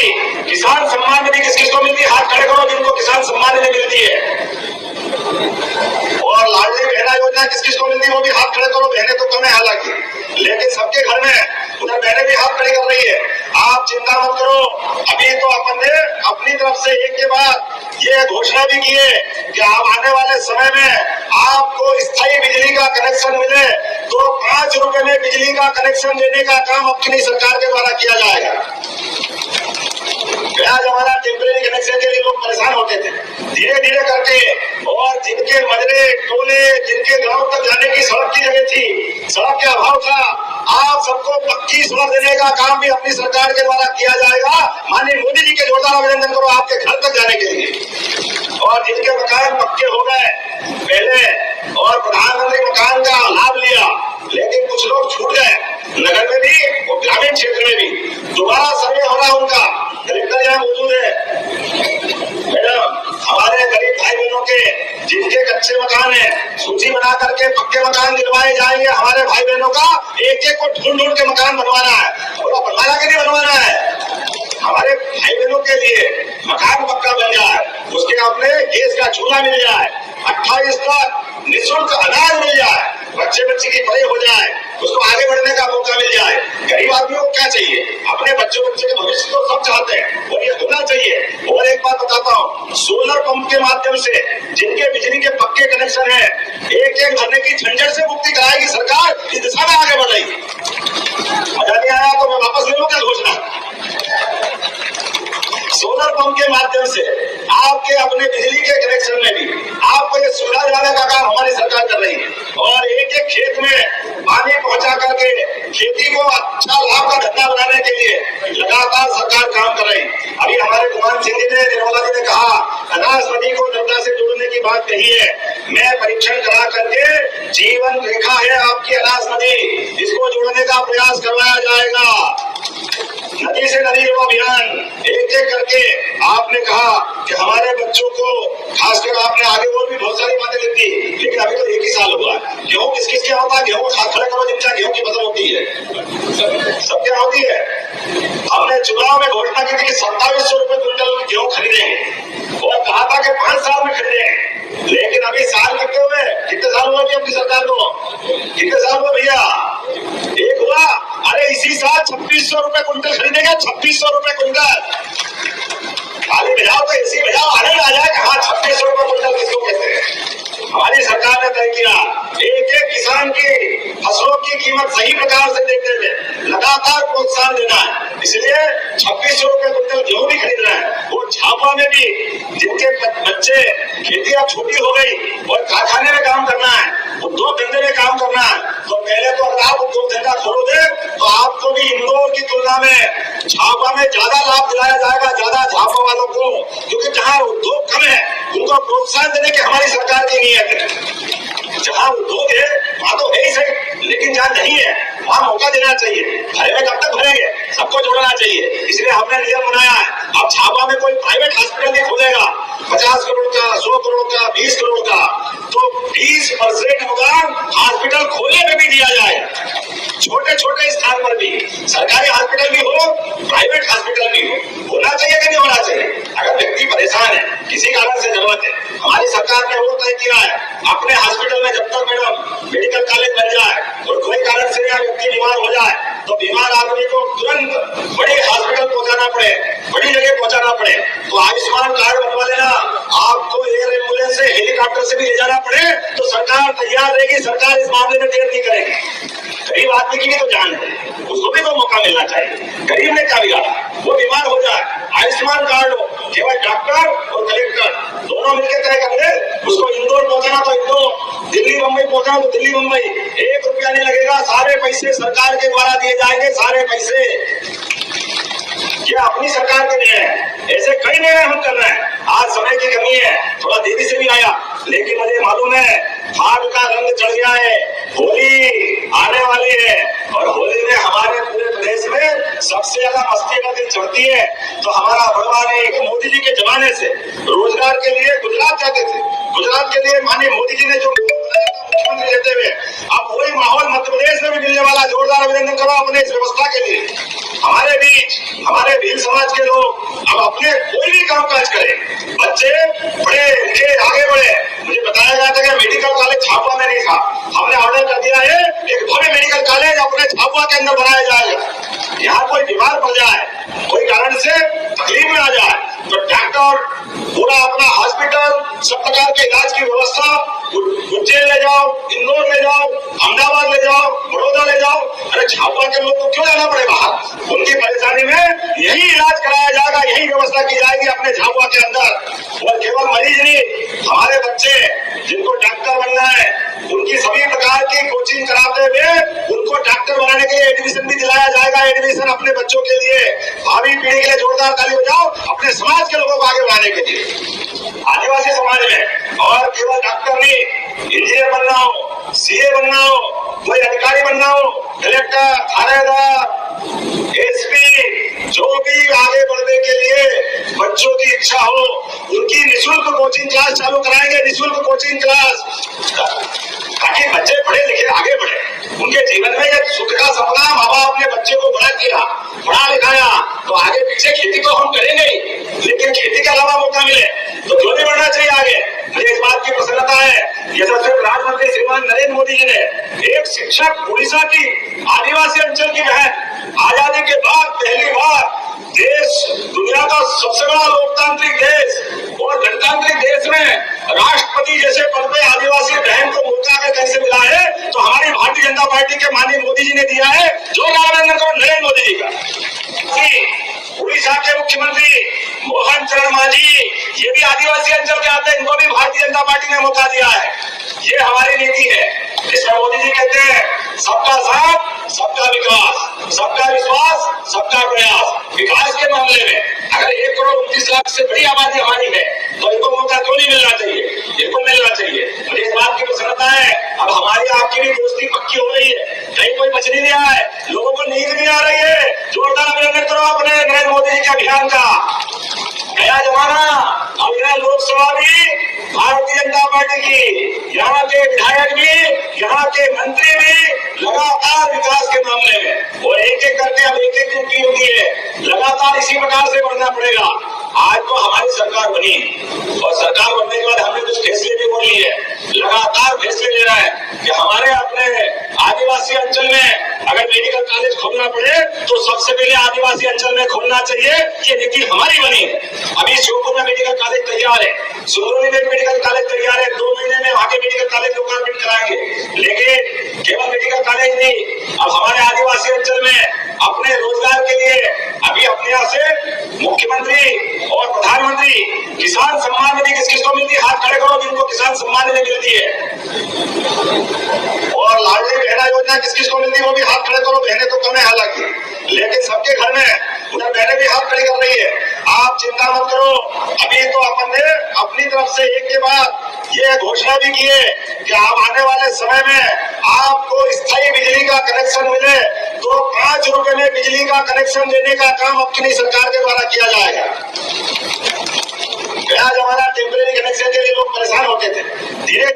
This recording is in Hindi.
निधि, किसान सम्मान निधि किस किस को मिलती है? हाथ खड़े करो जिनको किसान सम्मान निधि मिलती है। और लाडली बहना योजना किस किस को मिलती है? वो भी हाथ खड़े करो। बहनें तो कम है हालांकि, लेकिन सबके घर में उधर बहनें भी हाथ खड़े कर रही है। आप चिंता मत करो, अभी तो अपन ने अपनी तरफ से एक के बाद ये घोषणा भी की है कि आप आने वाले समय में आपको स्थायी बिजली का कनेक्शन मिले तो 5 रुपए में बिजली का कनेक्शन देने का काम अपनी सरकार के द्वारा किया जाएगा। आज हमारा टेम्परेरी कनेक्शन के लिए लोग परेशान होते थे, धीरे धीरे करके, और जिनके मजरे टोले, जिनके गांव तक जाने की सड़क की जगह थी, सड़क के अभाव था, आप सबको पक्की सड़क देने का काम भी अपनी सरकार के द्वारा किया जाएगा। माननीय मोदी जी के जोरदार अभिनंदन करो आपके घर तक जाने के लिए। और जिनके मकान पक्के हो गए पहले और प्रधानमंत्री मकान का लाभ लिया, लेकिन कुछ लोग छूट गए नगर में भी और ग्रामीण क्षेत्र में भी, दोबारा सर्वे हो रहा उनका। कलेक्टर यहाँ मौजूद है मैडम, हमारे गरीब भाई बहनों के जिनके कच्चे मकान है सूची बना करके पक्के मकान दिलवाए जाएंगे। हमारे भाई बहनों का एक एक को ढूंढ ढूंढ के मकान बनवाना है, और बनवाना के लिए बनवाना है। हमारे भाई बहनों के लिए मकान पक्का बन जाए, उसके अपने गैस का चूल्हा मिल जाए, 28 तक निःशुल्क अनाज मिल जाए, बच्चे बच्चे की पढ़ाई हो जाए, उसको आगे बढ़ने का मौका मिल जाए। गरीब आदमियों को क्या चाहिए? अपने बच्चों बच्चे के भविष्य को सब चाहते हैं और ये होना चाहिए। और एक बात बताता हूँ, सोलर पंप के माध्यम से जिनके बिजली के पक्के कनेक्शन है, एक एक भरने की झंझट से मुक्ति कराएगी सरकार, इस दिशा में आगे बढ़ रही। मजा नहीं आया तो मैं वापस ले लूं क्या घोषणा? सोलर पंप के माध्यम से आपके अपने बिजली के कनेक्शन में भी आपको ये सुविधा दिलाने का काम हमारी सरकार कर रही है। और एक एक खेत में पानी पहुंचा करके खेती को अच्छा लाभ का धंधा बनाने के लिए लगातार सरकार काम कर रही है। अभी हमारे कुमार सिंह जी ने, निर्मला जी ने कहा अनास नदी को नर्मदा से जोड़ने की बात कही है। मैं परीक्षण करा करके जीवन रेखा है आपकी अनास नदी, इसको जोड़ने का प्रयास करवाया जाएगा। नदी से नदी जोड़ो अभियान एक एक करके आपने कहा कि हमारे बच्चों को, खासकर आपने आगे और भी बहुत सारी बातें लिखी, लेकिन अभी तो 1 ही साल हुआ है। गेहूं किस किस क्या होता है? गेहूं हाथ खड़े करो जिनका गेहूं की फसल होती है, सब क्या होती है? हमने चुनाव में घोषणा की थी कि 2700 रुपए क्विंटल गेहूं खरीदेंगे और कहा था कि 5 साल में खरीदेंगे, लेकिन अभी साल कितने हुए? कितने साल हुए अपनी सरकार को? कितने साल हुए भैया? एक हुआ? अरे इसी साल 2600 रुपए क्विंटल खरीदेंगे, 2600 रुपए क्विंटल। खाली बजाओ तो ऐसी बजाओ, आनंद आ जाए कि हाँ 2600 रुपए क्विंटल किसको कहते हैं। हमारी सरकार ने तय किया एक एक किसान की फसलों की कीमत सही प्रकार से देखते हुए लगातार प्रोत्साहन देना है। इसलिए 2600 रुपए क्विंटल गेहूं भी खरीद रहे हैं। वो झापा में भी जिनके बच्चे खेती अब छोटी हो गई और कारखाने में काम करना है, उद्योग धंधे में काम करना है, तो पहले तो अगर आप उद्योग धंधा खोलोगे तो आपको भी इंदौर की तुलना में झापा में ज्यादा लाभ दिलाया जाएगा, ज्यादा झापा वालों को, क्योंकि जहाँ उद्योग कम है उनको प्रोत्साहन देने की हमारी सरकार की नीयत है। जहाँ उद्योग है वहाँ तो है ही सही, लेकिन जहाँ नहीं है वहाँ मौका देना चाहिए। भरे में कब तक भरेंगे? सबको जोड़ना चाहिए। इसलिए हमने नियम बनाया है, अब झापा में कोई प्राइवेट हॉस्पिटल नहीं खोलेगा 50 करोड़ का, 100 करोड़ का, 20 करोड़ का, तो 20% अनुदान हॉस्पिटल खोलने में भी दिया जाए। छोटे छोटे स्थान पर भी, सरकारी हॉस्पिटल भी हो, प्राइवेट हॉस्पिटल भी हो, होना चाहिए कि नहीं होना चाहिए? अगर व्यक्ति परेशान है, किसी कारण से जरूरत है, हमारी सरकार ने वो तय किया है अपने हॉस्पिटल में जब तक मैडम मेडिकल कॉलेज बन जाए और कोई कारण से व्यक्ति बीमार हो जाए तो बीमार आदमी को तुरंत बड़े हॉस्पिटल पहुंचाना पड़े, बड़ी जगह पहुंचाना पड़े, तो आयुष्मान कार्ड बनवा लेना। आपको एयर एम्बुलेंस से, हेलीकॉप्टर से भी ले जाना पड़े तो सरकार तैयार रहेगी, सरकार इस मामले में देर नहीं करेगी। गरीब आदमी की भी तो जान है, उसको भी तो मौका मिलना चाहिए। गरीब ने क्या बिगाड़ा? वो बीमार हो जाए, आयुष्मान कार्ड हो, केवल डॉक्टर और कलेक्टर दोनों मिलकर तय कर ले, उसको इंदौर पहुंचाना तो इंदौर, दिल्ली मुंबई पहुंचाना तो दिल्ली मुंबई, 1 रुपया नहीं लगेगा, सारे पैसे सरकार के द्वारा दिए जाएंगे, सारे पैसे। ये अपनी सरकार के लिए है, ऐसे कई निर्णय हम कर रहे हैं। आज समय की कमी है, थोड़ा देरी से भी आया, लेकिन मुझे मालूम है फाग का रंग चढ़ गया है, होली आने वाली है और होली में हमारे पूरे प्रदेश में सबसे ज्यादा मस्ती का दिन चढ़ती है। तो हमारा भगवान एक मोदी जी के जमाने से रोजगार के लिए गुजरात जाते थे, गुजरात के लिए माननीय मोदी जी ने जो मुख्यमंत्री रहते हुए अब वही माहौल मध्य प्रदेश में भी मिलने वाला। जोरदार अभिनंदन करो अपने इस व्यवस्था के लिए। हमारे बीच हमारे भील समाज के लोग अब अपने कोई भी काम काज करें, बच्चे पढ़े लिखे आगे बढ़े। मुझे बताया गया था कि मेडिकल कॉलेज झाबुआ में नहीं था, हमने ऑर्डर कर दिया है एक भव्य मेडिकल कॉलेज अपने झाबुआ के अंदर बनाया जाएगा। यहाँ कोई बीमार पड़ जाए, कोई कारण से तकलीफ में आ जाए तो डॉक्टर पूरा अपना हॉस्पिटल सब प्रकार के इलाज की व्यवस्था उज्जैन ले जाओ, इंदौर ले जाओ, अहमदाबाद ले जाओ, बड़ौदा ले जाओ। अरे झाबुआ के लोग को क्यों जाना पड़े बाहर? उनकी परेशानी में यही इलाज कराया जाएगा, यही व्यवस्था की जाएगी अपने झाबुआ के अंदर। और केवल मरीज नहीं, हमारे बच्चे जिनको डॉक्टर बनना है उनकी सभी प्रकार की कोचिंग कराते हुए उनको डॉक्टर बनाने के लिए एडमिशन भी दिलाया जाएगा। एडमिशन अपने बच्चों के लिए, भावी पीढ़ी के लिए जोरदार ताली बजाओ, अपने समाज के लोगों को आगे बढ़ाने के लिए, आदिवासी समाज में। और केवल डॉक्टर नहीं, इंजीनियर बनना हो, सीए बनना हो, कोई अधिकारी बनना हो, कलेक्टर, थानेदार, एसपी, जो भी आगे बढ़ने के लिए बच्चों की इच्छा हो उनकी निःशुल्क कोचिंग क्लास चालू कराएंगे, निःशुल्क कोचिंग क्लास, ताकि बच्चे पढ़े लिखे आगे बढ़े। उनके जीवन में एक सुख का सपना, माँ बाप ने बच्चे को बड़ा किया, पढ़ा लिखाया, तो आगे पीछे खेती तो हम करेंगे ही, लेकिन खेती के अलावा मौका मिले तो क्यों नहीं बढ़ना चाहिए आगे। मुझे इस बात की प्रसन्नता है ये सबसे प्रधानमंत्री श्रीमान नरेंद्र मोदी जी ने एक शिक्षक उड़ीसा की आदिवासी अंचल की बहन, आजादी के बाद पहली बार देश, दुनिया का सबसे बड़ा लोकतांत्रिक देश और गणतांत्रिक देश में राष्ट्रपति जैसे पद पे आदिवासी बहन को मौका अगर कहीं से मिला है तो हमारी भारतीय जनता पार्टी के माननीय मोदी जी ने दिया है। जो नरेंद्र मोदी जी का। उड़ीसा के मुख्यमंत्री मोहन चरण मांझी ये भी आदिवासी अंचल के आते हैं, इनको भी भारतीय जनता पार्टी ने मौका दिया है। ये हमारी नीति है, इसमें मोदी जी कहते हैं सबका साथ सबका विकास, सबका विश्वास सबका प्रयास। विकास के मामले में अगर 1,29,00,000 से बड़ी आबादी हमारी है तो इनको मौका क्यों नहीं मिलना चाहिए? इनको मिलना चाहिए। मुझे इस बात की प्रसन्नता है अब हमारी आपकी भी दोस्ती पक्की हो रही है, कहीं कोई बच नहीं रहा है, लोगों को नींद नहीं आ रही है। जोरदार अभिनंदन करो अपने नरेंद्र मोदी जी के अभियान का। नया जमाना, अब यह लोकसभा भी भारतीय जनता पार्टी की, यहाँ के विधायक भी, यहाँ के मंत्री भी लगातार विकास के मामले में और एक एक करके अब एक एक ड्यूटी होती है, लगातार इसी प्रकार से बढ़ना पड़ेगा। आज तो हमारी सरकार बनी और सरकार बनने के बाद हमने कुछ फैसले भी बोल लिए, लगातार फैसले ले रहा है कि हमारे अपने आदिवासी अंचल में अगर मेडिकल कॉलेज खोलना पड़े तो सबसे पहले आदिवासी अंचल में खोलना चाहिए। ये नीति हमारी बनी है। अभी श्योपुर में मेडिकल कॉलेज तैयार है, सुगौली में मेडिकल कॉलेज तैयार है, 2 महीने में वहां के मेडिकल कॉलेज लोकार्पण कराएंगे। लेकिन केवल मेडिकल कॉलेज नहीं, अब हमारे आदिवासी अंचल में अपने रोजगार के लिए अभी अपने यहाँ से मुख्यमंत्री और प्रधानमंत्री किसान सम्मान निधि किस किस को मिलती है? हाथ खड़े करो जिनको किसान सम्मान निधि मिलती है। और लाडली बहना योजना किस किस को मिलती है? वो भी हाथ खड़े करो। बहने तो कम है हालांकि, लेकिन सबके घर में उधर बहने भी हाथ खड़ी कर रही है। आप चिंता मत करो, अभी तो अपन ने अपनी तरफ से एक के बाद ये घोषणा भी की है कि आप आने वाले समय में आपको स्थायी बिजली का कनेक्शन मिले तो 5 रुपए में बिजली का कनेक्शन देने का काम अपनी सरकार के द्वारा किया जाएगा। गया जमाना टेम्परेरी कनेक्शन के लिए लोग परेशान होते थे, धीरे